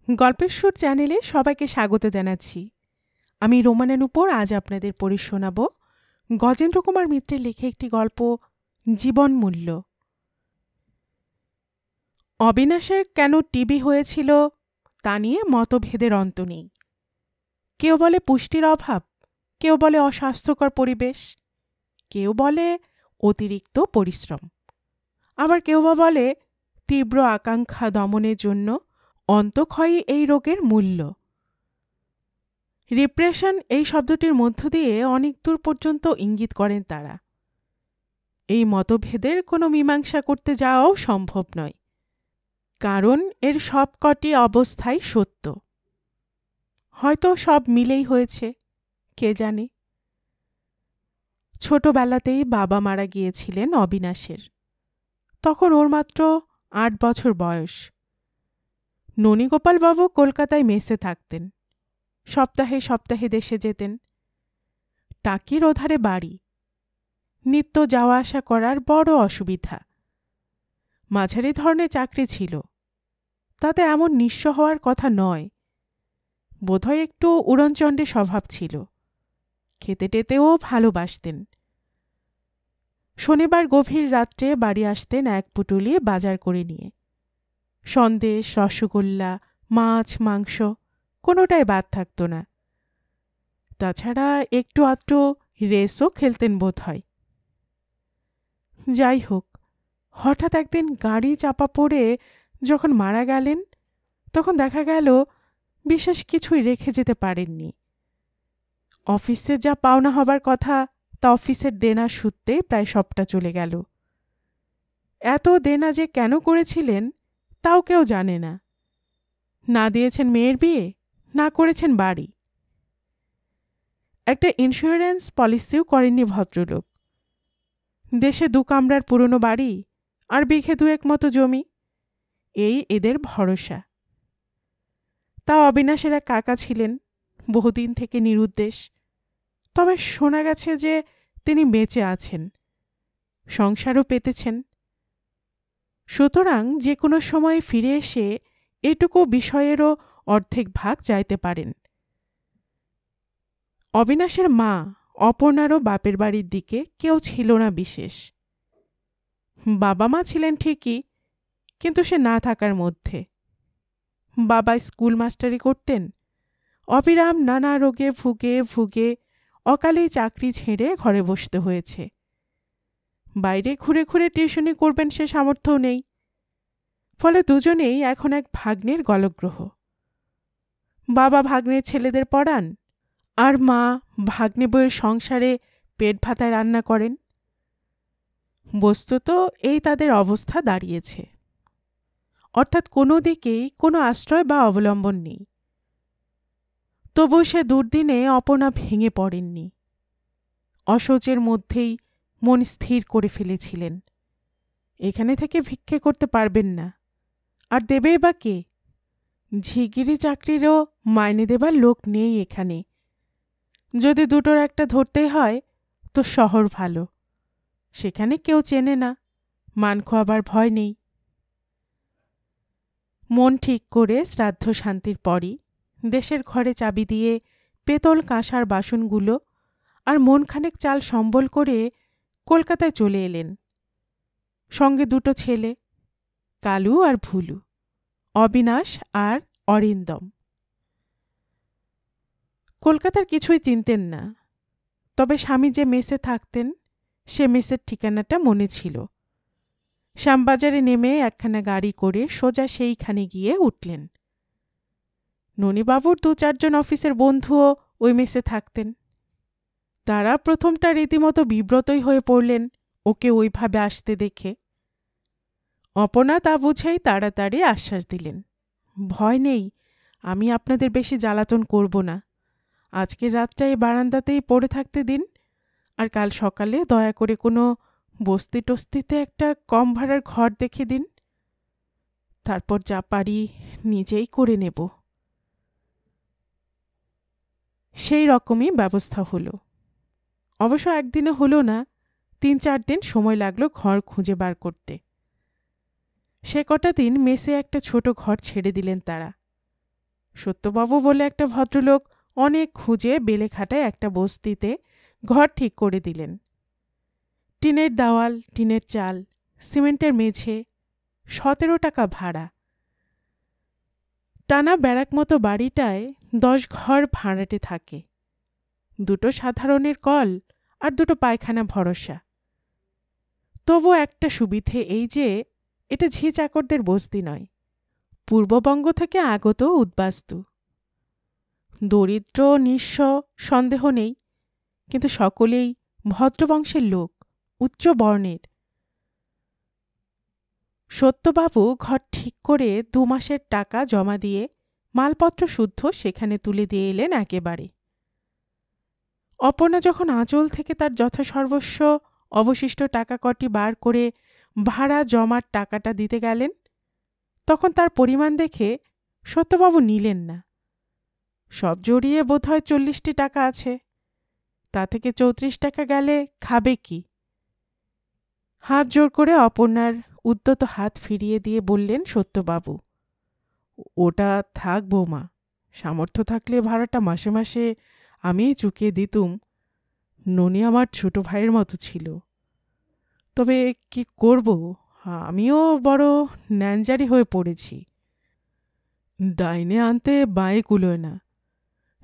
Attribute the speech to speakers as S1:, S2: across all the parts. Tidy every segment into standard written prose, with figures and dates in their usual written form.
S1: গল্পের সুর চ্যানেলে সবাইকে স্বাগত জানাচ্ছি। আমি রোমানের উপর আজ আপনাদের পড়ে শোনাব গজেন্দ্র কুমার মিত্রের লেখা একটি গল্প, জীবন মূল্য। অবিনাশের কেন টিবি হয়েছিল তা নিয়ে মতভেদের অন্ত নেই। কেউ বলে পুষ্টির অভাব, কেউ বলে অস্বাস্থ্যকর পরিবেশ, কেউ বলে অতিরিক্ত পরিশ্রম, আবার কেউ বা বলে তীব্র আকাঙ্ক্ষা দমনের জন্য অন্তঃক্ষয়ই এই রোগের মূল্য। রিপ্রেশন এই শব্দটির মধ্য দিয়ে অনেক দূর পর্যন্ত ইঙ্গিত করেন তারা। এই মতভেদের কোনো মীমাংসা করতে যাওয়াও সম্ভব নয়, কারণ এর সবকটি অবস্থাই সত্য। হয়তো সব মিলেই হয়েছে, কে জানে। ছোটবেলাতেই বাবা মারা গিয়েছিলেন অবিনাশের। তখন ওর মাত্র ৮ বছর বয়স। ননীগোপালবাবু কলকাতায় মেসে থাকতেন, সপ্তাহে সপ্তাহে দেশে যেতেন। টাকির ওধারে বাড়ি, নিত্য যাওয়া আসা করার বড় অসুবিধা। মাঝারি ধরনের চাকরি ছিল, তাতে এমন নিঃস্ব হওয়ার কথা নয়। বোধহয় একটু উড়নচণ্ডে স্বভাব ছিল, খেতে টেতেও ভালোবাসতেন। শনিবার গভীর রাত্রে বাড়ি আসতেন এক পুটুলি বাজার করে নিয়ে। সন্দেশ, রসগোল্লা, মাছ, মাংস কোনোটাই বাদ থাকত না। তাছাড়া একটু আধটু রেসও খেলতেন বোধ হয়। যাই হোক, হঠাৎ একদিন গাড়ি চাপা পড়ে যখন মারা গেলেন, তখন দেখা গেল বিশেষ কিছুই রেখে যেতে পারেননি। অফিসে যা পাওনা হবার কথা তা অফিসের দেনা সূত্রে প্রায় সবটা চলে গেল। এত দেনা যে কেন করেছিলেন তাও কেউ জানে না। না দিয়েছেন মেয়ের বিয়ে, না করেছেন বাড়ি। একটা ইন্স্যুরেন্স পলিসিও করেননি ভদ্রলোক। দেশে 2 কামরার পুরনো বাড়ি আর বিঘে 2 মতো জমি, এই এদের ভরসা। তা অবিনাশের এক কাকা ছিলেন, বহুদিন থেকে নিরুদ্দেশ। তবে শোনা গেছে যে তিনি বেঁচে আছেন, সংসারও পেতেছেন। সুতরাং যে কোনো সময় ফিরে এসে এটুকু বিষয়েরও অর্ধেক ভাগ চাইতে পারেন। অবিনাশের মা অপর্ণারও বাপের বাড়ির দিকে কেউ ছিল না বিশেষ। বাবা মা ছিলেন ঠিকই, কিন্তু সে না থাকার মধ্যে। বাবা স্কুল মাস্টারি করতেন। অবিরাম নানা রোগে ভুগে ভুগে অকালেই চাকরি ছেড়ে ঘরে বসতে হয়েছে। বাইরে ঘুরে ঘুরে টিউশনি করবেন সে সামর্থ্যও নেই। ফলে দুজনেই এখন এক ভাগ্নের গলগ্রহ। বাবা ভাগ্নের ছেলেদের পড়ান, আর মা ভাগ্নে বউয়ের সংসারে পেট ভাতায় রান্না করেন। বস্তুত এই তাদের অবস্থা দাঁড়িয়েছে। অর্থাৎ কোনো দিকেই কোনো আশ্রয় বা অবলম্বন নেই। তবু সে দুর্দিনে অপর্ণা ভেঙে পড়েননি। অসহ্যের মধ্যেই মন স্থির করে ফেলেছিলেন, এখানে থেকে ভিক্ষে করতে পারবেন না, আর দেবেই বা কে? ঝিগিরি চাকরিরও মাইনে দেবার লোক নেই এখানে। যদি দুটোর একটা ধরতেই হয় তো শহর ভালো, সেখানে কেউ চেনে না, মান খোয়াবার ভয় নেই। মন ঠিক করে শ্রাদ্ধ শান্তির পরই দেশের ঘরে চাবি দিয়ে পেতল কাঁসার বাসনগুলো আর মনখানেক চাল সম্বল করে কলকাতায় চলে এলেন। সঙ্গে 2 ছেলে, কালু আর ভুলু, অবিনাশ আর অরিন্দম। কলকাতার কিছুই চিনতেন না, তবে স্বামী যে মেসে থাকতেন সে মেসের ঠিকানাটা মনে ছিল। শ্যামবাজারে নেমে একখানা গাড়ি করে সোজা সেইখানে গিয়ে উঠলেন। ননীবাবুর 2-4 জন অফিসের বন্ধুও ওই মেসে থাকতেন। তারা প্রথমটা রীতিমতো বিব্রতই হয়ে পড়লেন ওকে ওইভাবে আসতে দেখে। অপর্ণা তা বুঝেই তাড়াতাড়ি আশ্বাস দিলেন, ভয় নেই, আমি আপনাদের বেশি জ্বালাতন করব না। আজকের রাতটা এই বারান্দাতেই পড়ে থাকতে দিন, আর কাল সকালে দয়া করে কোনো বস্তি টস্তিতে একটা কম ভাড়ার ঘর দেখে দিন। তারপর যা পারি নিজেই করে নেব। সেই রকমই ব্যবস্থা হলো। অবশ্য একদিনে হলো না, 3-4 দিন সময় লাগলো ঘর খুঁজে বার করতে। সে কটা দিন মেসে একটা ছোট ঘর ছেড়ে দিলেন তারা। সত্যবাবু বলে একটা ভদ্রলোক অনেক খুঁজে বেলেঘাটায় একটা বস্তিতে ঘর ঠিক করে দিলেন। টিনের দেওয়াল, টিনের চাল, সিমেন্টের মেঝে, 17 টাকা ভাড়া। টানা ব্যারাক মতো বাড়িটায় 10 ঘর ভাড়াটে থাকে। 2টো সাধারণের কল আর 2টো পায়খানা ভরসা। তবু একটা সুবিধে এই যে এটা ঝি চাকরদের বস্তি নয়, পূর্ববঙ্গ থেকে আগত উদ্বাস্তু। দরিদ্র নিঃস্ব সন্দেহ নেই, কিন্তু সকলেই ভদ্রবংশের লোক, উচ্চ বর্ণের। সত্যবাবু ঘর ঠিক করে 2 মাসের টাকা জমা দিয়ে মালপত্র শুদ্ধ সেখানে তুলে দিয়ে এলেন একেবারে। অপর্ণা যখন আঁচল থেকে তার যথাসর্বস্ব অবশিষ্ট টাকা কটি বার করে ভাড়া জমার টাকাটা দিতে গেলেন, তখন তার পরিমাণ দেখে সত্যবাবু নিলেন না। সব জড়িয়ে বোধহয় 40টি টাকা আছে, তা থেকে 34 টাকা গেলে খাবে কি? হাত জোর করে অপর্ণার উদ্যত হাত ফিরিয়ে দিয়ে বললেন সত্যবাবু, ওটা থাক বৌমা, সামর্থ্য থাকলে ভাড়াটা মাসে মাসে আমিই চুকিয়ে দিতুম। ননি আমার ছোট ভাইয়ের মতো ছিল। তবে কি করব, আমিও বড় ন্যাঞ্জারি হয়ে পড়েছি। ডাইনে আনতে বাঁয়ে কুলোয় না,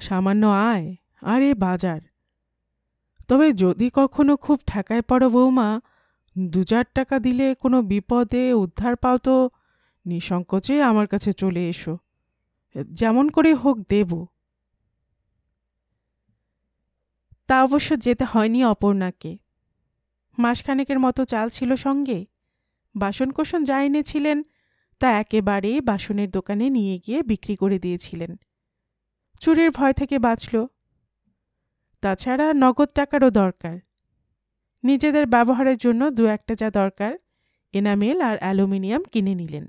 S1: সামান্য আয় আর এ বাজার। তবে যদি কখনো খুব ঠেকায় পড়ো বৌমা, 2-4 টাকা দিলে কোনো বিপদে উদ্ধার পাও তো নিঃসংকোচে আমার কাছে চলে এসো, যেমন করে হোক দেব। তা অবশ্য যেতে হয়নি অপর্ণাকে। মাসখানেকের মতো চাল ছিল সঙ্গে, বাসনকোসন যা এনেছিলেন তা একেবারে বাসনের দোকানে নিয়ে গিয়ে বিক্রি করে দিয়েছিলেন। চুরির ভয় থেকে বাঁচল। তাছাড়া নগদ টাকারও দরকার। নিজেদের ব্যবহারের জন্য 2-1টা যা দরকার এনামেল আর অ্যালুমিনিয়াম কিনে নিলেন।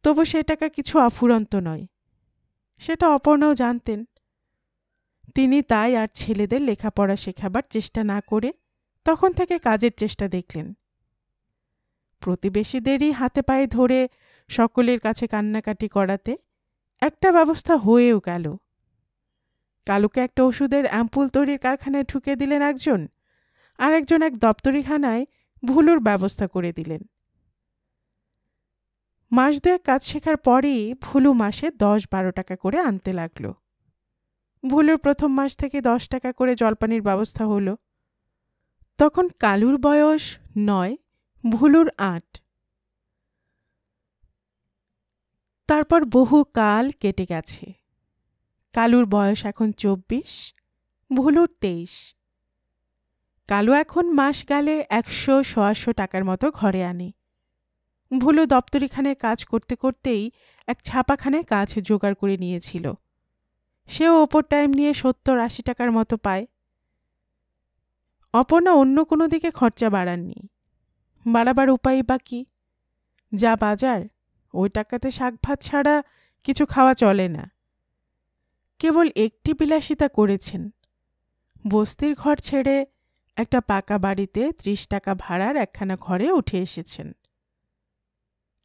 S1: তবু সে টাকা কিছু অফুরন্ত নয়, সেটা অপর্ণাও জানতেন। তিনি তাই আর ছেলেদের লেখাপড়া শেখাবার চেষ্টা না করে তখন থেকে কাজের চেষ্টা দেখলেন। প্রতিবেশীদেরই হাতে পায়ে ধরে সকলের কাছে কান্নাকাটি করাতে একটা ব্যবস্থা হয়েও গেল। কালুকে একটা ওষুধের অ্যাম্পুল তৈরির কারখানায় ঢুকে দিলেন একজন, আর একজন এক দপ্তরিখানায় ভুলুর ব্যবস্থা করে দিলেন। মাস 2 কাজ শেখার পরেই ভুলু মাসে 10-12 টাকা করে আনতে লাগল। ভুলুর প্রথম মাস থেকে 10 টাকা করে জলপানির ব্যবস্থা হলো। তখন কালুর বয়স 9, ভুলুর 8। তারপর বহু কাল কেটে গেছে। কালুর বয়স এখন 24, ভুলুর 23। কালু এখন মাস গেলে 100-125 টাকার মতো ঘরে আনে। ভুলু দপ্তরিখানায় কাজ করতে করতেই এক ছাপাখানায় কাজ জোগাড় করে নিয়েছিল। সেও ওপর টাইম নিয়ে 70-80 টাকার মতো পায়। অপর্ণা অন্য কোনো দিকে খরচা বাড়াননি। বাড়াবার উপায় বা কি? যা বাজার, ওই টাকাতে শাক ভাত ছাড়া কিছু খাওয়া চলে না। কেবল একটি বিলাসিতা করেছেন, বস্তির ঘর ছেড়ে একটা পাকা বাড়িতে 30 টাকা ভাড়ার একখানা ঘরে উঠে এসেছেন।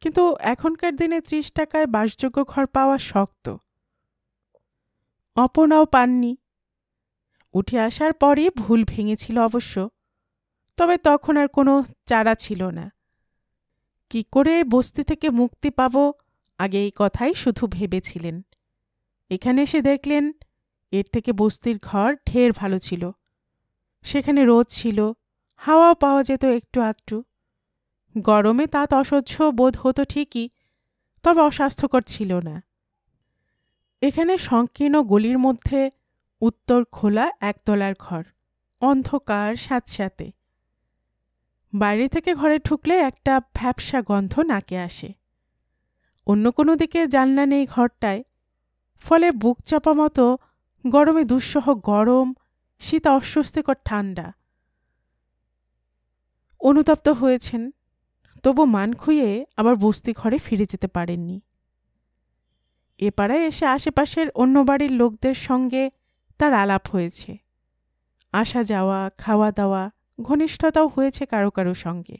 S1: কিন্তু এখনকার দিনে 30 টাকায় বাসযোগ্য ঘর পাওয়া শক্ত। অপর্ণাও পাননি। উঠে আসার পরই ভুল ভেঙেছিল অবশ্য, তবে তখন আর কোনো চারা ছিল না। কি করে বস্তি থেকে মুক্তি পাব, আগে এই কথাই শুধু ভেবেছিলেন। এখানে এসে দেখলেন এর থেকে বস্তির ঘর ঢের ভালো ছিল। সেখানে রোদ ছিল, হাওয়াও পাওয়া যেত একটু আধটু। গরমে তাত অসহ্য বোধ হতো ঠিকই, তবে অস্বাস্থ্যকর ছিল না। এখানে সংকীর্ণ গলির মধ্যে উত্তর খোলা একতলার ঘর, অন্ধকার স্যাঁতস্যাঁতে। বাইরে থেকে ঘরে ঢুকলে একটা ভ্যাপসা গন্ধ নাকে আসে। অন্য কোনো দিকে জানলা নেই ঘরটায়, ফলে বুক চাপা মতো গরমে দুঃসহ গরম, শীত অস্বস্তিকর ঠান্ডা। অনুতপ্ত হয়েছেন, তবু মান খুইয়ে আবার বস্তি ঘরে ফিরে যেতে পারেননি। এ পাড়ায় এসে আশেপাশের অন্য বাড়ির লোকদের সঙ্গে তার আলাপ হয়েছে। আসা যাওয়া, খাওয়া দাওয়া, ঘনিষ্ঠতাও হয়েছে কারো কারো সঙ্গে।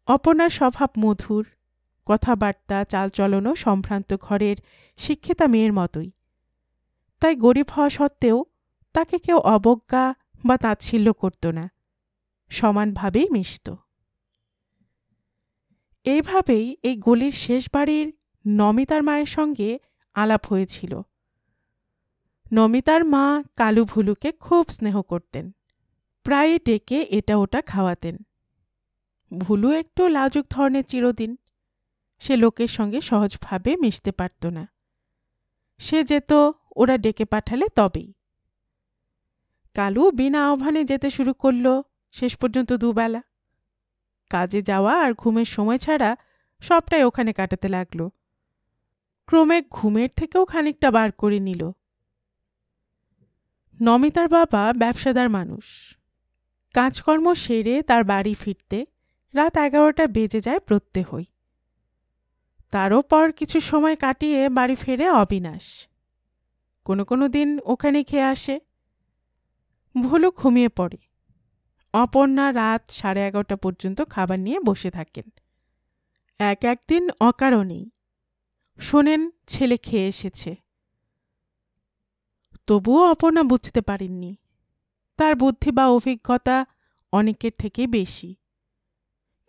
S1: অপর্ণার স্বভাব মধুর, কথাবার্তা চালচলনও সম্ভ্রান্ত ঘরের শিক্ষিতা মেয়ের মতোই। তাই গরিব হওয়া সত্ত্বেও তাকে কেউ অবজ্ঞা বা তাচ্ছিল্য করত না, সমানভাবেই মিশত। এইভাবেই এই গলির শেষ বাড়ির নমিতার মায়ের সঙ্গে আলাপ হয়েছিল। নমিতার মা কালু ভুলুকে খুব স্নেহ করতেন, প্রায়ই ডেকে এটা ওটা খাওয়াতেন। ভুলু একটু লাজুক ধরনের চিরদিন, সে লোকের সঙ্গে সহজভাবে মিশতে পারত না। সে যেত ওরা ডেকে পাঠালে তবেই। কালু বিনা আহ্বানে যেতে শুরু করল, শেষ পর্যন্ত দুবেলা। কাজে যাওয়া আর ঘুমের সময় ছাড়া সবটাই ওখানে কাটাতে লাগল। ক্রমে ঘুমের থেকেও খানিকটা বার করে নিল। নমিতার বাবা ব্যবসাদার মানুষ। কাজকর্ম সেরে তার বাড়ি ফিরতে রাত 11টা বেজে যায় প্রত্যহই। তারও পর কিছু সময় কাটিয়ে বাড়ি ফেরে অবিনাশ। কোনো কোনো দিন ওখানে খেয়ে আসে। ভুলু ঘুমিয়ে পড়ে। অপর্ণা রাত 11:30 পর্যন্ত খাবার নিয়ে বসে থাকেন। একদিন অকারণেই শোনেন ছেলে খেয়ে এসেছে। তবুও অপর্ণা বুঝতে পারেননি। তার বুদ্ধি বা অভিজ্ঞতা অনেকের থেকে বেশি,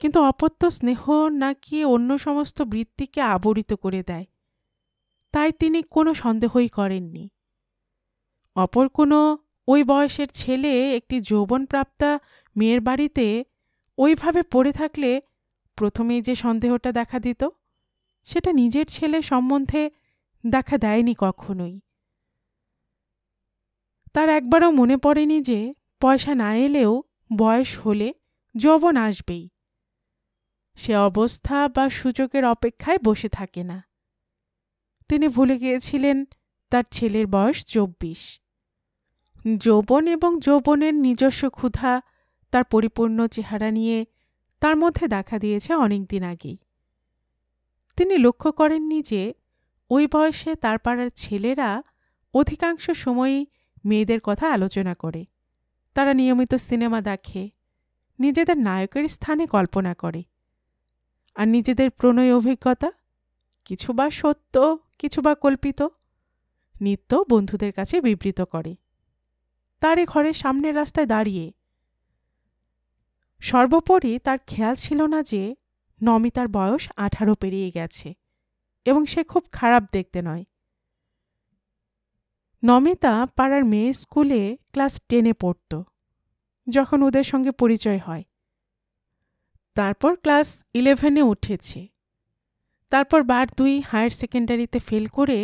S1: কিন্তু অপত্য স্নেহ নাকি অন্য সমস্ত বৃত্তিকে আবরিত করে দেয়, তাই তিনি কোনো সন্দেহই করেননি। অপর কোনো ওই বয়সের ছেলে একটি যৌবনপ্রাপ্তা মেয়ের বাড়িতে ওইভাবে পড়ে থাকলে প্রথমেই যে সন্দেহটা দেখা দিত, সেটা নিজের ছেলে সম্বন্ধে দেখা দেয়নি কখনোই। তার একবারও মনে পড়েনি যে পয়সা না এলেও বয়স হলে যৌবন আসবেই। সে অবস্থা বা সুযোগের অপেক্ষায় বসে থাকে না। তিনি ভুলে গিয়েছিলেন তার ছেলের বয়স 24। যৌবন এবং যৌবনের নিজস্ব ক্ষুধা তার পরিপূর্ণ চেহারা নিয়ে তার মধ্যে দেখা দিয়েছে অনেক দিন আগেই। তিনি লক্ষ্য করেননি যে ওই বয়সে তার পাড়ার ছেলেরা অধিকাংশ সময়ই মেয়েদের কথা আলোচনা করে। তারা নিয়মিত সিনেমা দেখে, নিজেদের নায়কের স্থানে কল্পনা করে, আর নিজেদের প্রণয় অভিজ্ঞতা, কিছু বা সত্য কিছু বা কল্পিত, নিত্য বন্ধুদের কাছে বিবৃত করে। তারই ঘরের সামনের রাস্তায় দাঁড়িয়ে। সর্বোপরি তার খেয়াল ছিল না যে নমিতার বয়স 18 পেরিয়ে গেছে এবং সে খুব খারাপ দেখতে নয়। নমিতা পাড়ার মেয়ে স্কুলে ক্লাস 10-এ পড়ত যখন ওদের সঙ্গে পরিচয় হয়। তারপর ক্লাস 11-এ উঠেছে। তারপর 2 হায়ার সেকেন্ডারিতে ফেল করে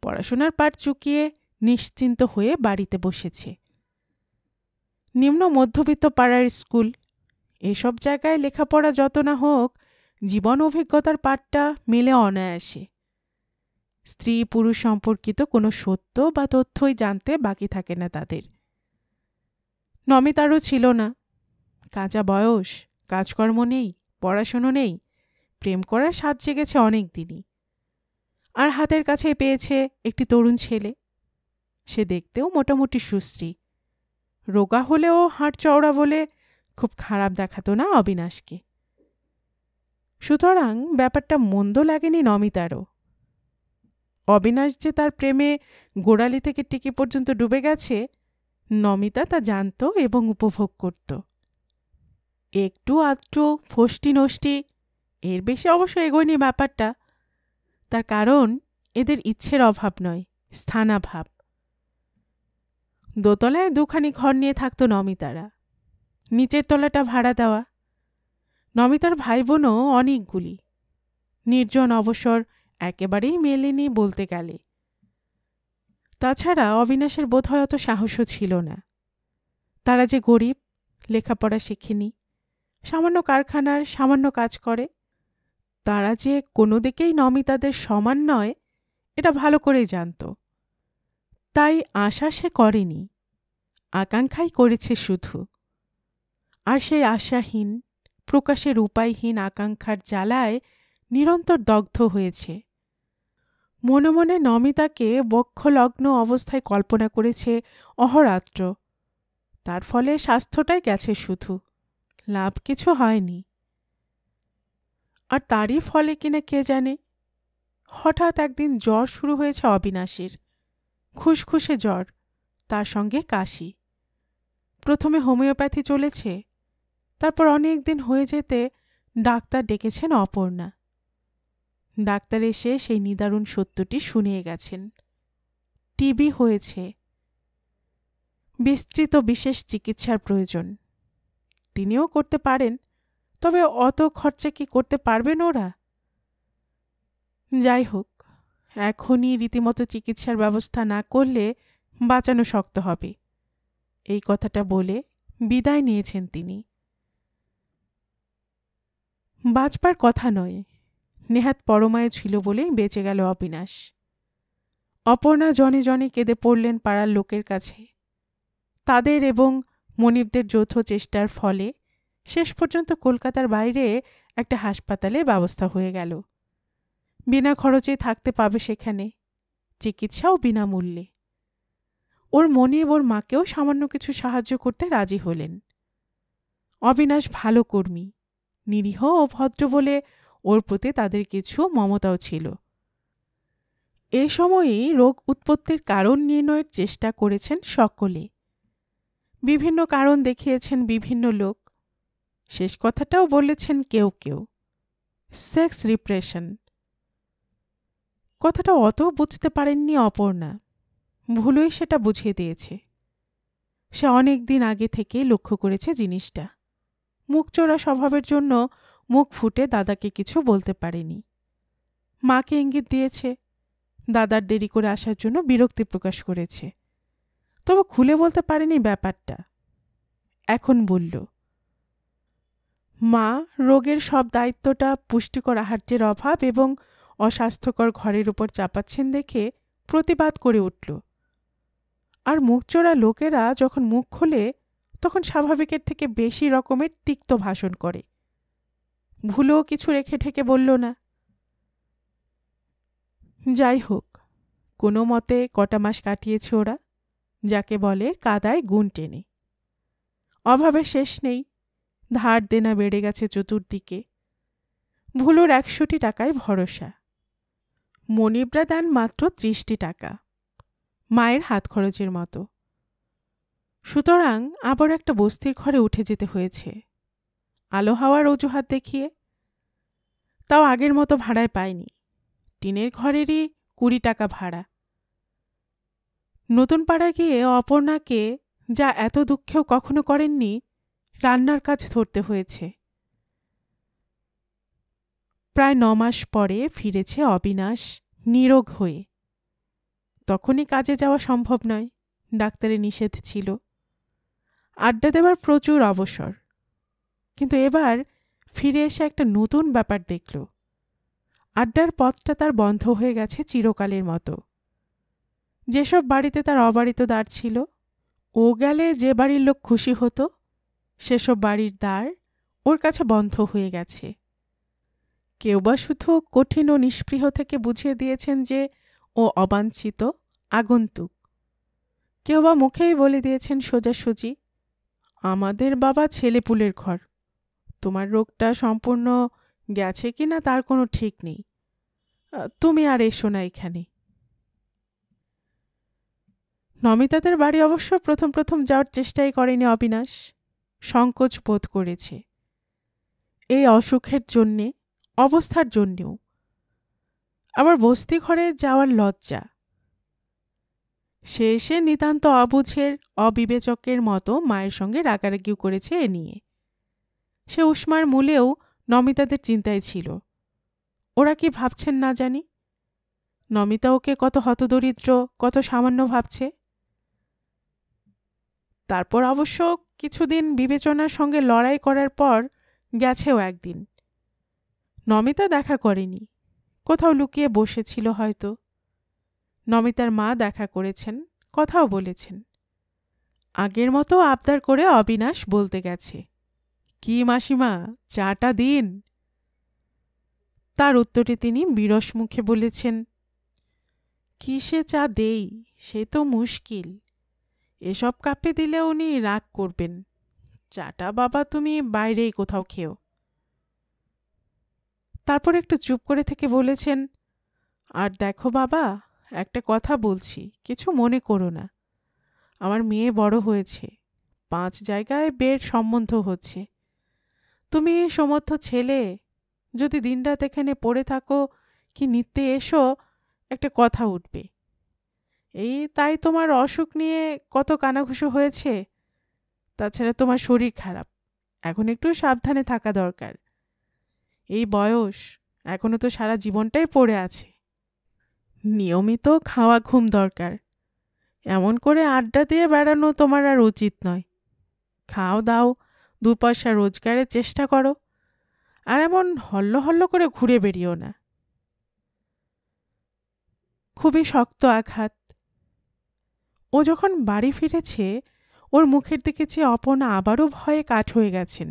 S1: পড়াশোনার পাঠ চুকিয়ে নিশ্চিন্ত হয়ে বাড়িতে বসেছে। নিম্ন মধ্যবিত্ত পাড়ার স্কুল, এসব জায়গায় লেখাপড়া যত না হোক, জীবন অভিজ্ঞতার পাঠটা মেলে অনায়াসে। স্ত্রী পুরুষ সম্পর্কিত কোনো সত্য বা তথ্যই জানতে বাকি থাকে না তাদের। নমিতারও ছিল না। কাঁচা বয়স, কাজকর্ম নেই, পড়াশুনো নেই, প্রেম করার স্বাদ জেগেছে অনেক দিনই। আর হাতের কাছে পেয়েছে একটি তরুণ ছেলে। সে দেখতেও মোটামুটি সুশ্রী। রোগা হলেও হাড় চওড়া বলে খুব খারাপ দেখাতো না অবিনাশকে। সুতরাং ব্যাপারটা মন্দ লাগেনি নমিতারও। অবিনাশ যে তার প্রেমে গোড়ালি থেকে টিকি পর্যন্ত ডুবে গেছে, নমিতা তা জানত এবং উপভোগ করত। একটু আধটু ফষ্টি নষ্টি, এর বেশি অবশ্য এগোয়নি ব্যাপারটা। তার কারণ এদের ইচ্ছের অভাব নয়, স্থানাভাব। দোতলায় 2খানি ঘর নিয়ে থাকত নমিতারা, নিচের তলাটা ভাড়া দেওয়া। নমিতার ভাই বোনও অনেকগুলি। নির্জন অবসর একেবারেই মেলেনি বলতে গেলে। তাছাড়া অবিনাশের বোধহয় অত সাহসও ছিল না। তারা যে গরিব, লেখাপড়া শেখেনি, সামান্য কারখানার সামান্য কাজ করে, তারা যে কোনো দিকেই নমিতাদের সমান নয় এটা ভালো করেই জানত। তাই আশা সে করেনি, আকাঙ্ক্ষাই করেছে শুধু। আর সেই আশাহীন, প্রকাশের উপায়হীন আকাঙ্ক্ষার জ্বালায় নিরন্তর দগ্ধ হয়েছে। মনে মনে নমিতাকে বক্ষলগ্ন অবস্থায় কল্পনা করেছে অহরাত্র। তার ফলে স্বাস্থ্যটাই গেছে শুধু, লাভ কিছু হয়নি। আর তারই ফলে কিনা কে জানে হঠাৎ একদিন জ্বর শুরু হয়েছে অবিনাশের, খুসখুসে জ্বর, তার সঙ্গে কাশি। প্রথমে হোমিওপ্যাথি চলেছে, তারপর অনেক দিন হয়ে যেতে ডাক্তার ডেকেছেন অপর্ণা। ডাক্তার এসে সেই নিদারুণ সত্যটি শুনিয়ে গেছেন। টিবি হয়েছে, বিস্তৃত বিশেষ চিকিৎসার প্রয়োজন। তিনিও করতে পারেন, তবে অত খরচা কি করতে পারবেন ওরা? যাই হোক, এখনই রীতিমতো চিকিৎসার ব্যবস্থা না করলে বাঁচানো শক্ত হবে, এই কথাটা বলে বিদায় নিয়েছেন তিনি। বাঁচবার কথা নয়, নেহাত পরমায়ু ছিল বলেই বেঁচে গেল অবিনাশ। অপর্ণা জনে জনে কেঁদে পড়লেন পাড়ার লোকের কাছে। তাদের এবং মনিবদের যৌথ চেষ্টার ফলে শেষ পর্যন্ত কলকাতার বাইরে একটা হাসপাতালে ব্যবস্থা হয়ে গেল। বিনা খরচে থাকতে পাবে সেখানে, চিকিৎসাও বিনামূল্যে। ওর মনিব ওর মাকেও সামান্য কিছু সাহায্য করতে রাজি হলেন। অবিনাশ ভালো কর্মী, নিরীহ ও ভদ্র বলে ওর প্রতি তাদের কিছু মমতাও ছিল। এ সময়েই রোগ উৎপত্তির কারণ নির্ণয়ের চেষ্টা করেছেন সকলে। বিভিন্ন কারণ দেখিয়েছেন বিভিন্ন লোক, শেষ কথাটাও বলেছেন কেউ কেউ, সেক্স রিপ্রেশন। কথাটা অত বুঝতে পারেননি অপর্ণা, ভুলই সেটা বুঝিয়ে দিয়েছে। সে অনেক দিন আগে থেকে লক্ষ্য করেছে জিনিসটা। মুখচোরা স্বভাবের জন্য মুখ ফুটে দাদাকে কিছু বলতে পারেনি। মাকে ইঙ্গিত দিয়েছে, দাদার দেরি করে আসার জন্য বিরক্তি প্রকাশ করেছে, তবে খুলে বলতে পারেনি ব্যাপারটা। এখন বলল, মা রোগের সব দায়িত্বটা পুষ্টিকর আহার্যের অভাব এবং অস্বাস্থ্যকর ঘরের উপর চাপাচ্ছেন দেখে প্রতিবাদ করে উঠল। আর মুখচোরা লোকেরা যখন মুখ খোলে তখন স্বাভাবিকের থেকে বেশি রকমের তিক্ত ভাষণ করে। ভুলেও কিছু রেখে ঠেকে বলল না। যাই হোক, কোনো মতে কটা মাস কাটিয়েছে ওরা, যাকে বলে কাদায় গুণ টেনে। অভাবের শেষ নেই, ধার দেনা বেড়ে গেছে চতুর্দিকে। ভুলোর 100টি টাকায় ভরসা। মনিবরা দেন মাত্র 30টি টাকা, মায়ের হাত খরচের মতো। সুতরাং আবার একটা বস্তির ঘরে উঠে যেতে হয়েছে, আলো হাওয়ার অজুহাত দেখিয়ে। তাও আগের মতো ভাড়ায় পায়নি, টিনের ঘরেরই 20 টাকা ভাড়া। নতুন পাড়া গিয়ে অপর্ণাকে যা এত দুঃখেও কখনো করেননি, রান্নার কাজ ধরতে হয়েছে। প্রায় 9 মাস পরে ফিরেছে অবিনাশ নিরোগ হয়ে। তখনই কাজে যাওয়া সম্ভব নয়, ডাক্তারের নিষেধ ছিল। আড্ডা দেবার প্রচুর অবসর, কিন্তু এবার ফিরে এসে একটা নতুন ব্যাপার দেখল। আড্ডার পথটা তার বন্ধ হয়ে গেছে চিরকালের মতো। যেসব বাড়িতে তার অবারিত দ্বার ছিল, ও গেলে যে বাড়ির লোক খুশি হতো, সেসব বাড়ির দ্বার ওর কাছে বন্ধ হয়ে গেছে। কেউ বা শুধু কঠিন ও নিষ্পৃহ থেকে বুঝিয়ে দিয়েছেন যে ও অবাঞ্ছিত, আগন্তুক। কেউ বা মুখেই বলে দিয়েছেন সোজাসুজি, আমাদের বাবা ছেলেপুলের ঘর, তোমার রোগটা সম্পূর্ণ গেছে কিনা তার কোনো ঠিক নেই, তুমি আর এসো না এখানে। নমিতাদের বাড়ি অবশ্য প্রথম প্রথম যাওয়ার চেষ্টাই করেনি অবিনাশ, সংকোচ বোধ করেছে। এই অসুখের জন্যে, অবস্থার জন্যেও। আবার বস্তি ঘরে যাওয়ার লজ্জা। সে এসে নিতান্ত অবুঝের অবিবেচকের মতো মায়ের সঙ্গে রাগারাগিও করেছে এ নিয়ে। সে উষ্মার মূলেও নমিতাদের চিন্তায় ছিল, ওরা কি ভাবছেন না জানি। নমিতা ওকে কত হতদরিদ্র, কত সামান্য ভাবছে। তারপর অবশ্য কিছুদিন বিবেচনার সঙ্গে লড়াই করার পর গেছেও একদিন। নমিতা দেখা করেনি, কোথাও লুকিয়ে বসেছিল হয়তো। নমিতার মা দেখা করেছেন, কথাও বলেছেন। আগের মতো আবদার করে অবিনাশ বলতে গেছে, কি মাসিমা, চাটা দিন। তার উত্তরে তিনি বিরস মুখে বলেছেন, কিসে চা দেই সে তো মুশকিল, এসব কাপে দিলে উনি রাগ করবেন। চাটা বাবা তুমি বাইরেই কোথাও খেও। তারপর একটু চুপ করে থেকে বলেছেন, আর দেখো বাবা, একটা কথা বলছি, কিছু মনে করো না। আমার মেয়ে বড় হয়েছে, 5 জায়গায় বিয়ের সম্বন্ধ হচ্ছে। তুমি সমর্থ ছেলে, যদি দিনরাত এখানে পড়ে থাকো কি নিত্যে এসো, একটা কথা উঠবে। তাই তোমার অসুখ নিয়ে কত কানাঘুষো হয়েছে। তাছাড়া তোমার শরীর খারাপ, এখন একটু সাবধানে থাকা দরকার। এই বয়স, এখনো তো সারা জীবনটাই পড়ে আছে। নিয়মিত খাওয়া ঘুম দরকার। এমন করে আড্ডা দিয়ে বেড়ানো তোমার আর উচিত নয়। খাও দাও, 2 পয়সা রোজগারের চেষ্টা করো, আর এমন হল্ল হল্ল করে ঘুরে বেরিও না। খুবই শক্ত আঘাত। ও যখন বাড়ি ফিরেছে, ওর মুখের দিকে চেয়ে অপর্ণা আবারও ভয়ে কাঠ হয়ে গেছেন।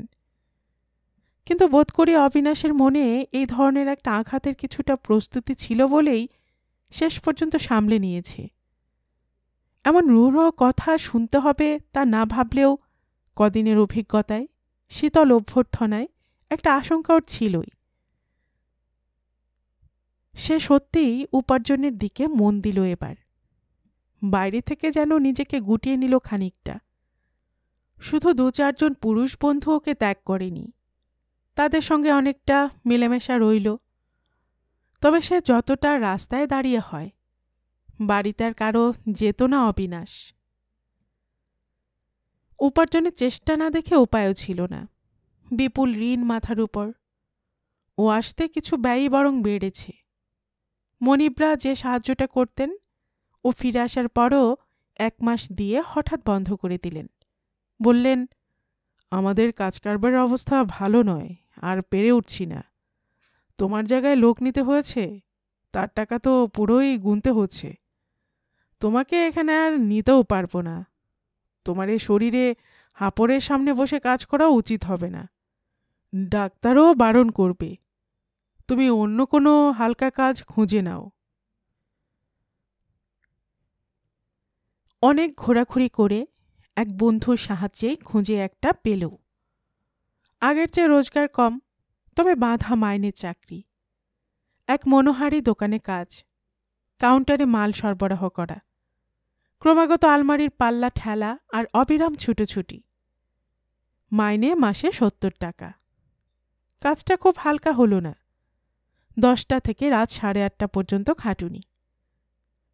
S1: কিন্তু বোধ করি অবিনাশের মনে এই ধরনের একটা আঘাতের কিছুটা প্রস্তুতি ছিল বলেই শেষ পর্যন্ত সামলে নিয়েছে। এমন রূঢ় কথা শুনতে হবে তা না ভাবলেও কদিনের অভিজ্ঞতায়, শীতল অভ্যর্থনায় একটা আশঙ্কা ওর ছিলই। সে সত্যিই উপার্জনের দিকে মন দিল এবার। বাইরে থেকে যেন নিজেকে গুটিয়ে নিল খানিকটা। শুধু 2-4 জন পুরুষ বন্ধু ওকে ত্যাগ করেনি, তাদের সঙ্গে অনেকটা মেলামেশা রইল। তবে সে যতটা রাস্তায় দাঁড়িয়ে হয়, বাড়িতে আর কারো যেত না অবিনাশ। উপার্জনের চেষ্টা না দেখে উপায়ও ছিল না। বিপুল ঋণ মাথার উপর। ও আসতে কিছু ব্যয়ই বরং বেড়েছে। মনিবরা যে সাহায্যটা করতেন, ও ফিরে আসার পরও 1 মাস দিয়ে হঠাৎ বন্ধ করে দিলেন। বললেন, আমাদের কাজকারবারের অবস্থা ভালো নয়, আর পেরে উঠছি না। তোমার জায়গায় লোক নিতে হয়েছে, তার টাকা তো পুরোই গুনতে হচ্ছে। তোমাকে এখানে আর নিতেও পারবো না। তোমার এই শরীরে হাঁপড়ের সামনে বসে কাজ করা উচিত হবে না। ডাক্তারও বারণ করবে। তুমি অন্য কোনো হালকা কাজ খুঁজে নাও। অনেক ঘোরাঘুরি করে এক বন্ধুর সাহায্যে খুঁজে একটা পেল। আগের চেয়ে রোজগার কম, তবে বাঁধা মাইনের চাকরি। এক মনোহারী দোকানে কাজ, কাউন্টারে মাল সরবরাহ করা, ক্রমাগত আলমারির পাল্লা ঠেলা আর অবিরাম ছুটোছুটি। মাইনে মাসে 70 টাকা। কাজটা খুব হালকা হলো না। 10টা থেকে রাত 8:30 পর্যন্ত খাটুনি।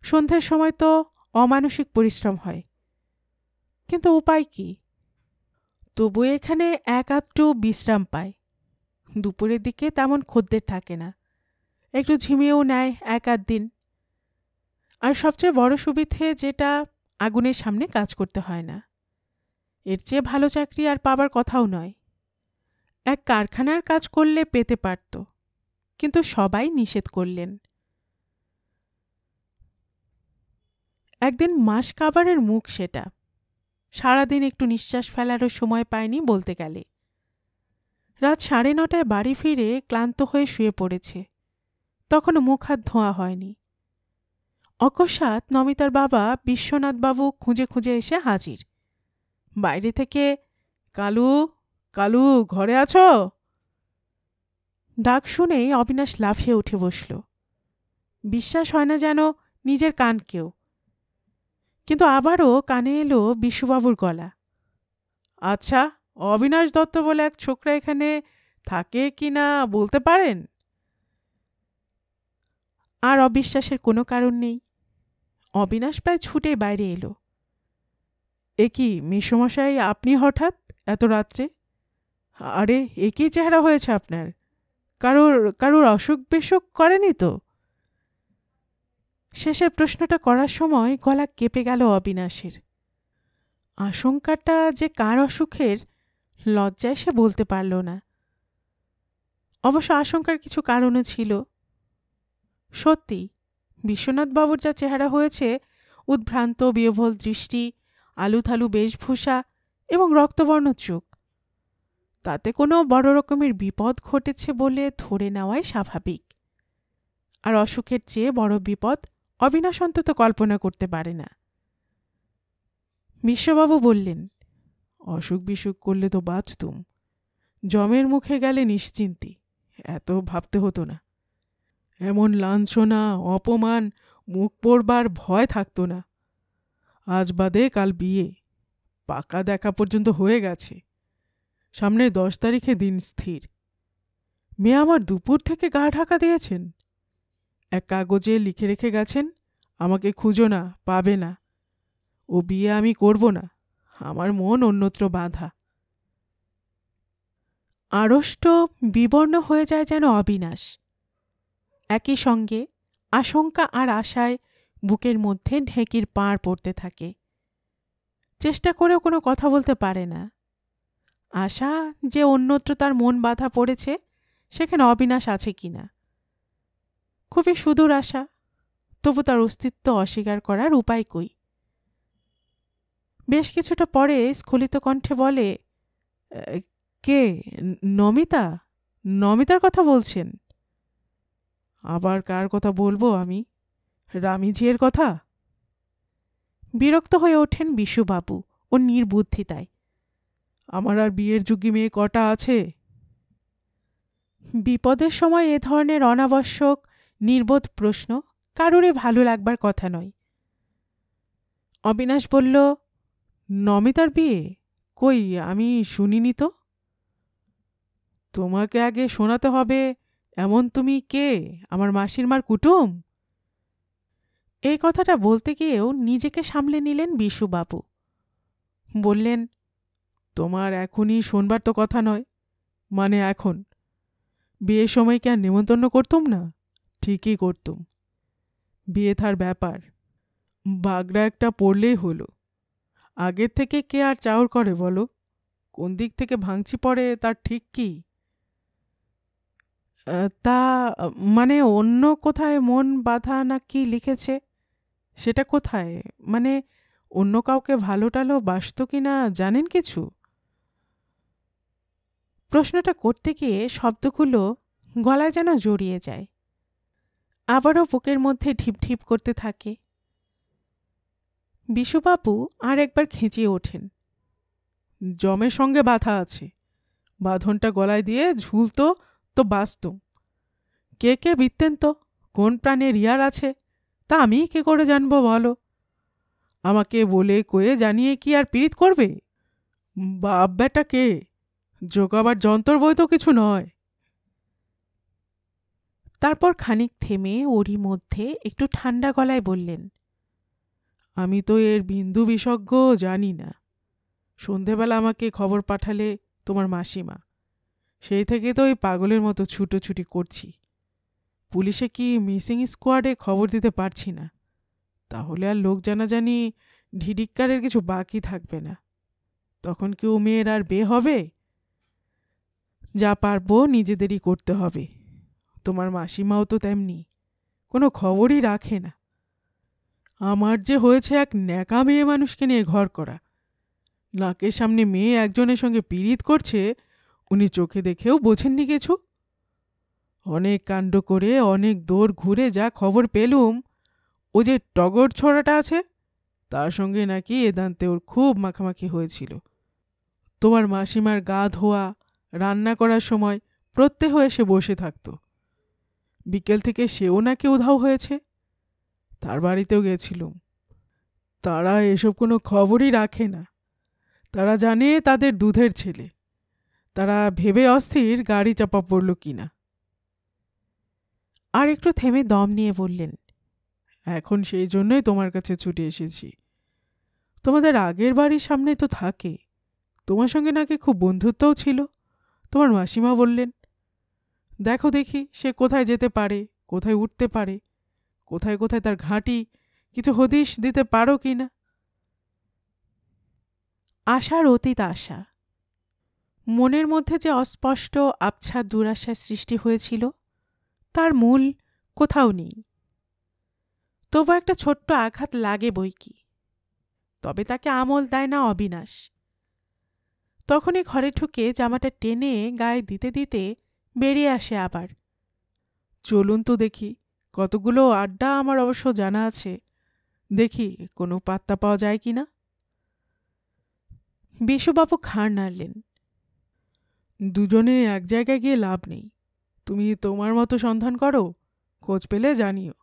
S1: সন্ধ্যের সময় তো অমানসিক পরিশ্রম হয়, কিন্তু উপায় কি? তবু এখানে এক আধটু বিশ্রাম পায়। দুপুরের দিকে তেমন খদ্দের থাকে না, একটু ঝিমিয়েও নেয় 1-8 দিন। আর সবচেয়ে বড় সুবিধে যেটা, আগুনের সামনে কাজ করতে হয় না। এর চেয়ে ভালো চাকরি আর পাবার কথাও নয়। এক কারখানার কাজ করলে পেতে পারত, কিন্তু সবাই নিষেধ করলেন। একদিন মাস কাবারের মুখ সেটা। সারাদিন একটু নিঃশ্বাস ফেলারও সময় পায়নি বলতে গেলে। রাত 9:30টায় বাড়ি ফিরে ক্লান্ত হয়ে শুয়ে পড়েছে। তখনও মুখ হাত ধোয়া হয়নি। অকস্মাৎ নমিতার বাবা বিশ্বনাথবাবু খুঁজে খুঁজে এসে হাজির। বাইরে থেকে, কালু, কালু, ঘরে আছো? ডাক শুনেই অবিনাশ লাফিয়ে উঠে বসল। বিশ্বাস হয় না যেন নিজের কানকেও। কিন্তু আবারও কানে এলো বিশ্ববাবুর গলা। আচ্ছা, অবিনাশ দত্ত বলে এক ছোকরা এখানে থাকে কি না বলতে পারেন? আর অবিশ্বাসের কোনো কারণ নেই। অবিনাশ প্রায় ছুটে বাইরে এলো। এ কি মেসোমশাই, আপনি হঠাৎ এত রাত্রে? আরে, এ কি চেহারা হয়েছে আপনার? কারোর কারোর অসুখ বিসুখ করেনি তো? শেষের প্রশ্নটা করার সময় গলা কেঁপে গেল অবিনাশের। আশঙ্কাটা যে কার অসুখের, লজ্জায় সে বলতে পারল না। অবশ্য আশঙ্কার কিছু কারণও ছিল। সত্যি, বিশ্বনাথবাবুর যা চেহারা হয়েছে, উদ্ভ্রান্ত বিহ্বল দৃষ্টি, আলুথালু বেশভূষা এবং রক্তবর্ণ চোখ, তাতে কোনো বড় রকমের বিপদ ঘটেছে বলে ধরে নেওয়াই স্বাভাবিক। আর অসুখের চেয়ে বড় বিপদ অবিনাশ অন্তত কল্পনা করতে পারে না। বিশ্ববাবু বললেন, অসুখ বিসুখ করলে তো বাঁচতুম, জমের মুখে গেলে নিশ্চিন্তি, এত ভাবতে হতো না। এমন লাঞ্ছনা, অপমান, মুখ পড়বার ভয় থাকতো না। আজ বাদে কাল বিয়ে, পাকা দেখা পর্যন্ত হয়ে গেছে। সামনের 10 তারিখে দিন স্থির। মেয়ে আমার দুপুর থেকে গা ঢাকা দিয়েছেন। এক কাগজে লিখে রেখে গেছেন, আমাকে খুঁজো না, পাবে না। ও বিয়ে আমি করব না। আমার মন অন্যত্র বাঁধা। আড়ষ্ট বিবর্ণ হয়ে যায় যেন অবিনাশ। একই সঙ্গে আশঙ্কা আর আশায় বুকের মধ্যে ঢেঁকির পাড় পড়তে থাকে। চেষ্টা করেও কোনো কথা বলতে পারে না। আশা যে অন্যত্র তার মন বাঁধা পড়েছে, সেখানে অবিনাশ আছে কিনা। খুবই সুদূর আশা, তবু তার অস্তিত্ব অস্বীকার করার উপায় কই। বেশ কিছুটা পরে স্খলিত কণ্ঠে বলে, কে? নমিতা? নমিতার কথা বলছেন? আবার কার কথা বলবো আমি? রামিঝিয়ের কথা? বিরক্ত হয়ে ওঠেন বিশুবাবু ও নির্বুদ্ধিতায়। আমার আর বিয়ের যোগ্যী মেয়ে কটা আছে? বিপদের সময় এ ধরনের অনাবশ্যক নির্বোধ প্রশ্ন কারোরই ভালো লাগবার কথা নয়। অবিনাশ বলল, নমিতার বিয়ে? কই, আমি শুনিনি তো। তোমাকে আগে শোনাতে হবে এমন তুমি কে? আমার মাসির মার কুটুম? এই কথাটা বলতে গিয়েও নিজেকে সামলে নিলেন বিশুবাবু। বললেন, তোমার এখনই শোনবার তো কথা নয়। মানে এখন? বিয়ের সময় কি আর নেমন্তন্ন করতুম না? ঠিকই করতুম। বিয়ে থার ব্যাপার, বাগড়া একটা পড়লেই হলো। আগের থেকে কে আর চাউর করে বলো? কোন দিক থেকে ভাঙচি পড়ে তার ঠিক কি? তা মানে অন্য কোথায় মন বাঁধা না কি লিখেছে, সেটা কোথায়? মানে অন্য কাউকে ভালো টালো বাসত কি না জানেন কিছু? প্রশ্নটা করতে গিয়ে শব্দগুলো গলায় যেন জড়িয়ে যায়, আবারও বুকের মধ্যে ঢিপ ঢিপ করতে থাকে। বিশুবাবু আর একবার খেঁচিয়ে ওঠেন, জমের সঙ্গে বাধা আছে। বাঁধনটা গলায় দিয়ে ঝুলতো তো বাঁচতুম। কে কে বিত্তেন তো, কোন প্রাণের ইয়ার আছে, তা আমি কি করে জানবো বলো? আমাকে বলে কয়ে জানিয়ে কি আর পীড়িত করবে? বাপ বেটা কে, জোগাবার যন্ত্র বই তো কিছু নয়। তারপর খানিক থেমে ওরই মধ্যে একটু ঠান্ডা গলায় বললেন, আমি তো এর বিন্দু বিশেষজ্ঞ জানি না। সন্ধেবেলা আমাকে খবর পাঠালে তোমার মাসিমা, সেই থেকে তো ওই পাগলের মতো ছুটোছুটি করছি। পুলিশে কি মিসিং স্কোয়াডে খবর দিতে পারছি না, তাহলে আর লোক জানাজানি ঢিডিক্কারের কিছু বাকি থাকবে না। তখন কি ও মেয়ের আর বিয়ে হবে? যা পারবো নিজেদেরই করতে হবে। তোমার মাসিমাও তো তেমনি, কোনো খবরই রাখে না। আমার যে হয়েছে এক ন্যাকা মেয়ে মানুষকে নিয়ে ঘর করা। নাকের সামনে মেয়ে একজনের সঙ্গে পীড়িত করছে, উনি চোখে দেখেও বোঝেননি কিছু। অনেক কাণ্ড করে অনেক দৌড় ঘুরে যা খবর পেলুম, ও যে টগর ছড়াটা আছে, তার সঙ্গে নাকি এদান্তে ওর খুব মাখামাখি হয়েছিল। তোমার মাসিমার গা ধোয়া, রান্না করার সময় প্রত্যেহ এসে বসে থাকত। বিকেল থেকে সেও নাকি উধাও হয়েছে। তার বাড়িতেও গেছিলুম। তারা এসব কোনো খবরই রাখে না। তারা জানে তাদের দুধের ছেলে। তারা ভেবে অস্থির গাড়ি চাপা পড়ল কিনা। আর একটু থেমে দম নিয়ে বললেন, এখন সেই জন্যই তোমার কাছে ছুটে এসেছি। তোমাদের আগের বাড়ির সামনে তো থাকে, তোমার সঙ্গে নাকি খুব বন্ধুত্বও ছিল। তোমার মাসিমা বললেন, দেখো দেখি সে কোথায় যেতে পারে, কোথায় উঠতে পারে, কোথায় কোথায় তার ঘাঁটি, কিছু হদিশ দিতে পারো কি না। আশার অতীত আশা, মনের মধ্যে যে অস্পষ্ট আবছা দুরাশার সৃষ্টি হয়েছিল, তার মূল কোথাও নেই। তবু একটা ছোট্ট আঘাত লাগে বই কি, তবে তাকে আমল দেয় না অবিনাশ। তখনই ঘরে ঢুকে জামাটা টেনে গায়ে দিতে দিতে বেরিয়ে আসে আবার, চলুন তো দেখি, কতগুলো আড্ডা আমার অবশ্য জানা আছে, দেখি কোনো পাত্তা পাওয়া যায় কিনা। বিশুবাবু ঘাড় নাড়লেন, দুজনে এক জায়গায় গিয়ে লাভ নেই। তুমি তোমার মতো সন্ধান করো, খোঁজ পেলে জানিও।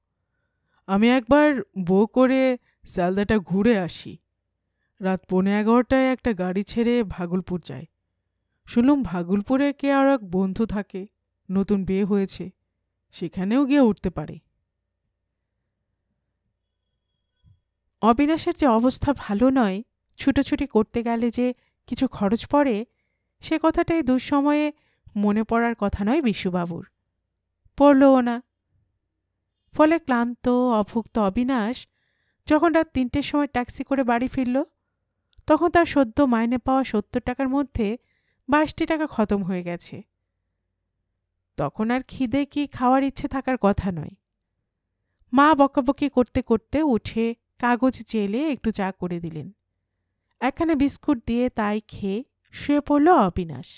S1: আমি একবার বউ করে স্যালদাটা ঘুরে আসি। রাত 11:15টায় একটা গাড়ি ছেড়ে ভাগলপুর যায়। শুনলাম ভাগলপুরে কে আর এক বন্ধু থাকে, নতুন বিয়ে হয়েছে, সেখানেও গিয়ে উঠতে পারে। অবিনাশের যে অবস্থা ভালো নয়, ছুটোছুটি করতে গেলে যে কিছু খরচ পড়ে, সে কথাটাই দুঃসময়ে মনে পড়ার কথা নয় বিশুবাবুর। পড়লও না। ফলে ক্লান্ত অভুক্ত অবিনাশ যখন রাত 3টের সময় ট্যাক্সি করে বাড়ি ফিরল, তখন তার সদ্য মাইনে পাওয়া 70 টাকার মধ্যে 22টি টাকা খতম হয়ে গেছে। তখন আর খিদে কি খাওয়ার ইচ্ছে থাকার কথা নয়। মা বকাবকি করতে করতে উঠে কাগজ চেলে একটু চা করে দিলেন। একখানা বিস্কুট দিয়ে তাই খেয়ে শুয়ে পড়ল অবিনাশ।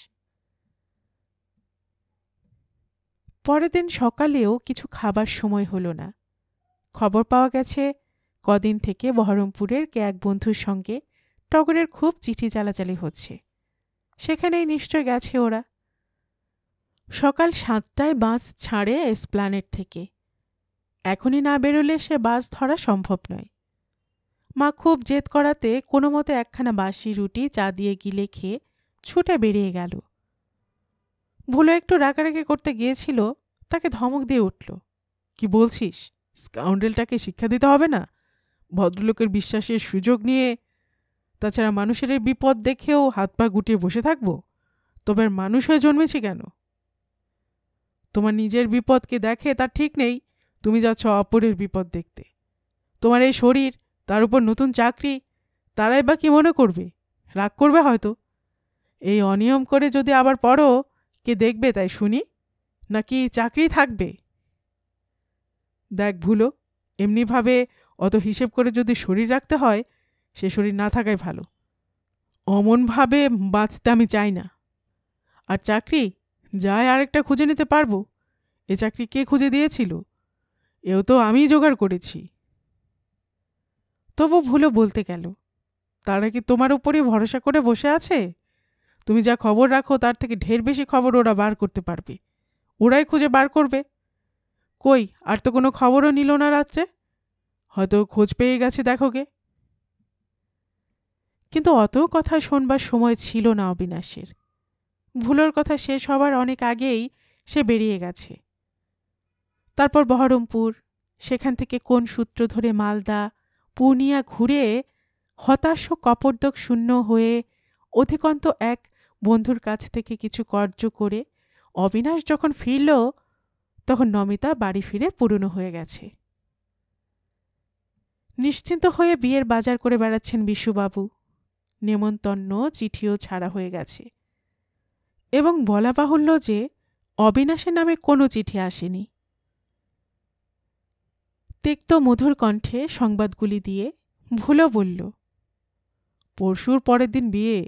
S1: পরের দিন সকালেও কিছু খাবার সময় হল না। খবর পাওয়া গেছে কদিন থেকে বহরমপুরের কে এক বন্ধুর সঙ্গে টগরের খুব চিঠি চালাচালি হচ্ছে। সেখানেই নিশ্চয় গেছে ওরা। সকাল 7টায় বাস ছাড়ে এসপ্ল্যানেড থেকে। এখনই না বেরোলে সে বাস ধরা সম্ভব নয়। মা খুব জেদ করাতে কোনো মতে একখানা বাসি রুটি চা দিয়ে গিলে খেয়ে ছুটে বেরিয়ে গেল। ভুলো একটু রাগারাগি করতে গিয়েছিল, তাকে ধমক দিয়ে উঠল। কি বলছিস? স্কাউন্ডেলটাকে শিক্ষা দিতে হবে না? ভদ্রলোকের বিশ্বাসের সুযোগ নিয়ে, তাছাড়া মানুষের এই বিপদ দেখেও হাত পা গুটিয়ে বসে থাকব? তবে মানুষ হয়ে জন্মেছি কেন? তোমার নিজের বিপদকে দেখে তার ঠিক নেই, তুমি যাচ্ছ অপরের বিপদ দেখতে। তোমার এই শরীর, তার উপর নতুন চাকরি, তারাই বা কি মনে করবে? রাগ করবে হয়তো। এই অনিয়ম করে যদি আবার পড়ো, কে দেখবে তাই শুনি? নাকি চাকরি থাকবে? দেখ ভুলো, এমনিভাবে অত হিসেব করে যদি শরীর রাখতে হয়, সে শরীর না থাকাই ভালো। অমনভাবে বাঁচতে আমি চাই না। আর চাকরি যায় আরেকটা খুঁজে নিতে পারবো। এ চাকরি কে খুঁজে দিয়েছিল? এও তো আমিই জোগাড় করেছি। তবু ভুলো বলতে গেল, তারা কি তোমার উপরই ভরসা করে বসে আছে? তুমি যা খবর রাখো তার থেকে ঢের বেশি খবর ওরা বার করতে পারবে। ওরাই খুঁজে বার করবে। কই, আর তো কোনো খবরও নিল না রাত্রে। হয়তো খোঁজ পেয়ে গেছে, দেখো গে। কিন্তু অত কথা শোনবার সময় ছিল না অবিনাশের। ভুলোর কথা শেষ হবার অনেক আগেই সে বেরিয়ে গেছে। তারপর বহরমপুর, সেখান থেকে কোন সূত্র ধরে মালদা, পূর্ণিয়া ঘুরে হতাশ ও কপর্দক শূন্য হয়ে অধিকন্ত এক বন্ধুর কাছ থেকে কিছু কর্য করে অবিনাশ যখন ফিরল, তখন নমিতা বাড়ি ফিরে পুরনো হয়ে গেছে। নিশ্চিন্ত হয়ে বিয়ের বাজার করে বেড়াচ্ছেন বিশুবাবু। নেমন্তন্ন চিঠিও ছাড়া হয়ে গেছে, এবং বলা বাহুল্য যে অবিনাশের নামে কোনো চিঠি আসেনি। তিক্ত মধুর কণ্ঠে সংবাদগুলি দিয়ে ভুলো বলল, পরশুর পরের দিন বিয়ে,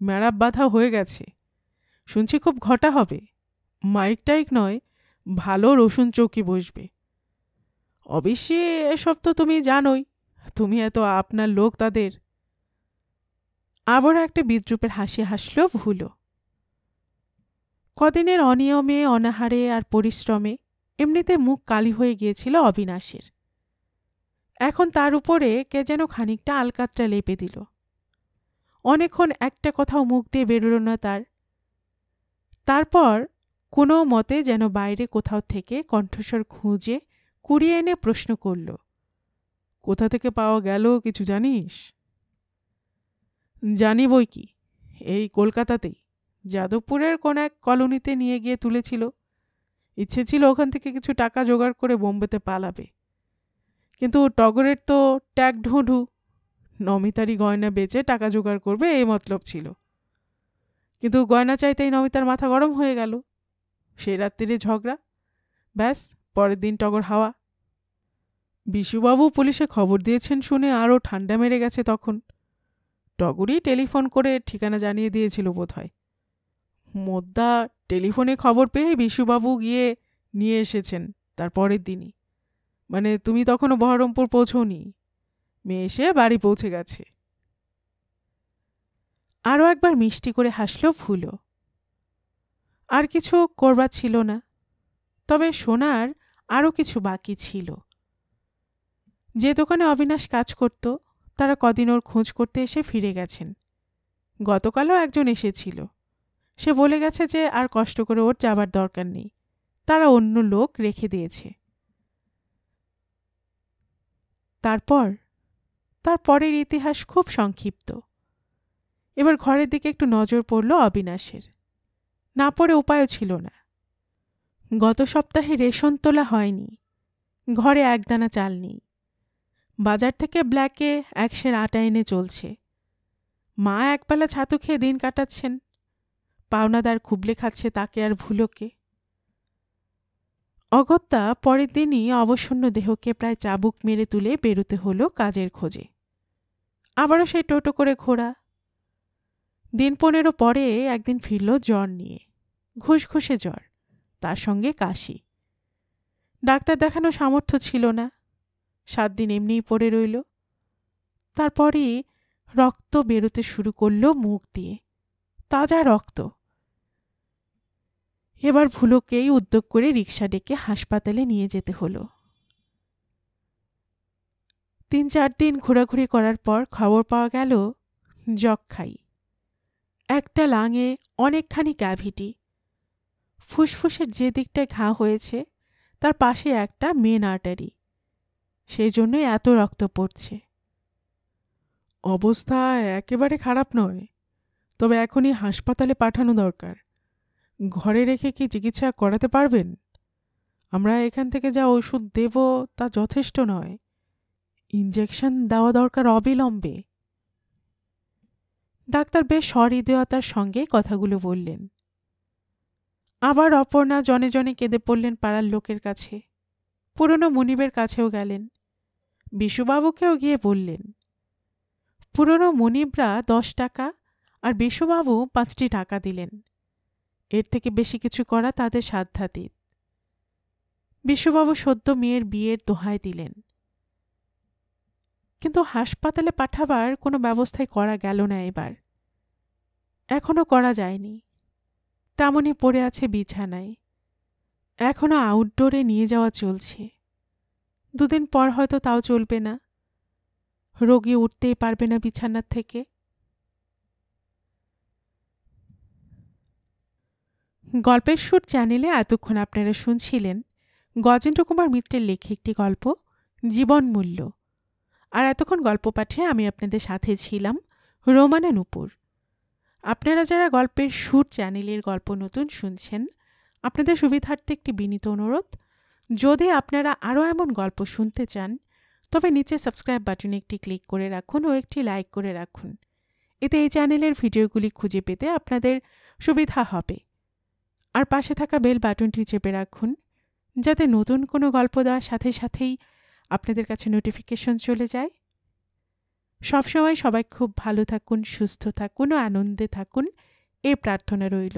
S1: মেড়াপ বাঁধা হয়ে গেছে। শুনছি খুব ঘটা হবে। মাইক টাইক নয়, ভালো রসুন চৌকি বসবে। অবশ্যই এসব তো তুমি জানোই, তুমি এত আপনার লোক তাদের। আবার একটা বিদ্রুপের হাসি হাসল ভুলো। কদিনের অনিয়মে, অনাহারে আর পরিশ্রমে এমনিতে মুখ কালি হয়ে গিয়েছিল অবিনাশের। এখন তার উপরে কে যেন খানিকটা আলকাতরা লেপে দিল। অনেকক্ষণ একটা কথাও মুখ দিয়ে বেরোল না তার। তারপর কোনো মতে যেন বাইরে কোথাও থেকে কণ্ঠস্বর খুঁজে কুড়িয়ে এনে প্রশ্ন করল, কোথা থেকে পাওয়া গেল কিছু জানিস? জানি বই কি, এই কলকাতাতেই যাদবপুরের কোন এক কলোনিতে নিয়ে গিয়ে তুলেছিল। ইচ্ছে ছিল ওখান থেকে কিছু টাকা জোগাড় করে বোম্বেতে পালাবে, কিন্তু টগরের তো ট্যাগ ঢুঁঢু। নমিতারই গয়না বেচে টাকা জোগাড় করবে এই মতলব ছিল। কিন্তু গয়না চাইতেই নমিতার মাথা গরম হয়ে গেল। সেই রাত্রিরে ঝগড়া, ব্যাস পরের দিন টগর হাওয়া। বিশুবাবু পুলিশে খবর দিয়েছেন শুনে আরও ঠান্ডা মেরে গেছে তখন। টগরই টেলিফোন করে ঠিকানা জানিয়ে দিয়েছিল বোধহয়। মোদ্দা টেলিফোনে খবর পেয়ে বিশুবাবু গিয়ে নিয়ে এসেছেন তার পরের দিনই। মানে তুমি তখনও বহরমপুর পৌঁছওনি, মেয়ে এসে বাড়ি পৌঁছে গেছে। আরও একবার মিষ্টি করে হাসল ভুলো। আর কিছু করবার ছিল না। তবে শোনার আরও কিছু বাকি ছিল। যে দোকানে অবিনাশ কাজ করত তারা কদিন ওর খোঁজ করতে এসে ফিরে গেছেন। গতকালও একজন এসেছিল। সে বলে গেছে যে আর কষ্ট করে ওর যাবার দরকার নেই, তারা অন্য লোক রেখে দিয়েছে। তারপরের ইতিহাস খুব সংক্ষিপ্ত। এবার ঘরের দিকে একটু নজর পড়ল অবিনাশের। না পড়ে উপায়ও ছিল না। গত সপ্তাহে রেশন তোলা হয়নি, ঘরে একদানা চাল নেই। বাজার থেকে ব্ল্যাকে 1 সের আটা এনে চলছে। মা একবেলা ছাতু খেয়ে দিন কাটাচ্ছেন। পাওনাদার খুবলে খাচ্ছে তাকে আর ভুলোকে। অগত্যা পরের দিনই অবসন্ন দেহকে প্রায় চাবুক মেরে তুলে বেরোতে হলো কাজের খোঁজে। আবারও সেই টোটো করে ঘোরা। দিন 15 পরে একদিন ফিরল জ্বর নিয়ে, ঘুষঘুষে জ্বর, তার সঙ্গে কাশি। ডাক্তার দেখানো সামর্থ্য ছিল না। 7 দিন এমনিই পড়ে রইল। তারপরই রক্ত বেরোতে শুরু করল মুখ দিয়ে, তাজা রক্ত। এবার ভুলোকেই উদ্যোগ করে রিকশা ডেকে হাসপাতালে নিয়ে যেতে হলো। 3-4 দিন ঘোরাঘুরি করার পর খবর পাওয়া গেল যক্ষ্মাই। একটা লাঙে অনেকখানি ক্যাভিটি। ফুসফুসের যে দিকটায় ঘা হয়েছে তার পাশে একটা মেন আর্টারি, সেই জন্যই এত রক্ত পড়ছে। অবস্থা একেবারে খারাপ নয়, তবে এখনই হাসপাতালে পাঠানো দরকার। ঘরে রেখে কি চিকিৎসা করাতে পারবেন? আমরা এখান থেকে যা ওষুধ দেব তা যথেষ্ট নয়। ইনজেকশন দেওয়া দরকার অবিলম্বে। ডাক্তার বেশ সহৃদয়তার সঙ্গে কথাগুলো বললেন। আবার অপর্ণা জনে জনে কেঁদে পড়লেন পাড়ার লোকের কাছে। পুরনো মনিবের কাছেও গেলেন। বিশুবাবুকেও গিয়ে বললেন। পুরনো মনিবরা 10 টাকা আর বিশুবাবু 5টি টাকা দিলেন। এর থেকে বেশি কিছু করা তাদের সাধ্যাতীত। বিশুবাবু সদ্য মেয়ের বিয়ের দোহাই দিলেন। কিন্তু হাসপাতালে পাঠাবার কোনো ব্যবস্থাই করা গেল না এবার। এখনো করা যায়নি। তেমনই পড়ে আছে বিছানায়। এখনো আউটডোরে নিয়ে যাওয়া চলছে। 2 দিন পর হয়তো তাও চলবে না। রোগী উঠতেই পারবে না বিছানার থেকে। গল্পের সুর চ্যানেলে এতক্ষণ আপনারা শুনছিলেন গজেন্দ্র কুমার মিত্রের লেখা একটি গল্প জীবন মূল্য। আর এতক্ষণ গল্প পাঠে আমি আপনাদের সাথে ছিলাম রোমানা নূপুর। আপনারা যারা গল্পের সুর চ্যানেলের গল্প নতুন শুনছেন, আপনাদের সুবিধার্থে একটি বিনীত অনুরোধ, যদি আপনারা আরও এমন গল্প শুনতে চান তবে নিচে সাবস্ক্রাইব বাটনে একটি ক্লিক করে রাখুন ও একটি লাইক করে রাখুন। এতে এই চ্যানেলের ভিডিওগুলি খুঁজে পেতে আপনাদের সুবিধা হবে। আর পাশে থাকা বেল বাটনটি চেপে রাখুন, যাতে নতুন কোনো গল্প দেওয়ার সাথে সাথেই আপনাদের কাছে নোটিফিকেশন চলে যায়। সবসময় সবাই খুব ভালো থাকুন, সুস্থ থাকুন ও আনন্দে থাকুন, এই প্রার্থনা রইল।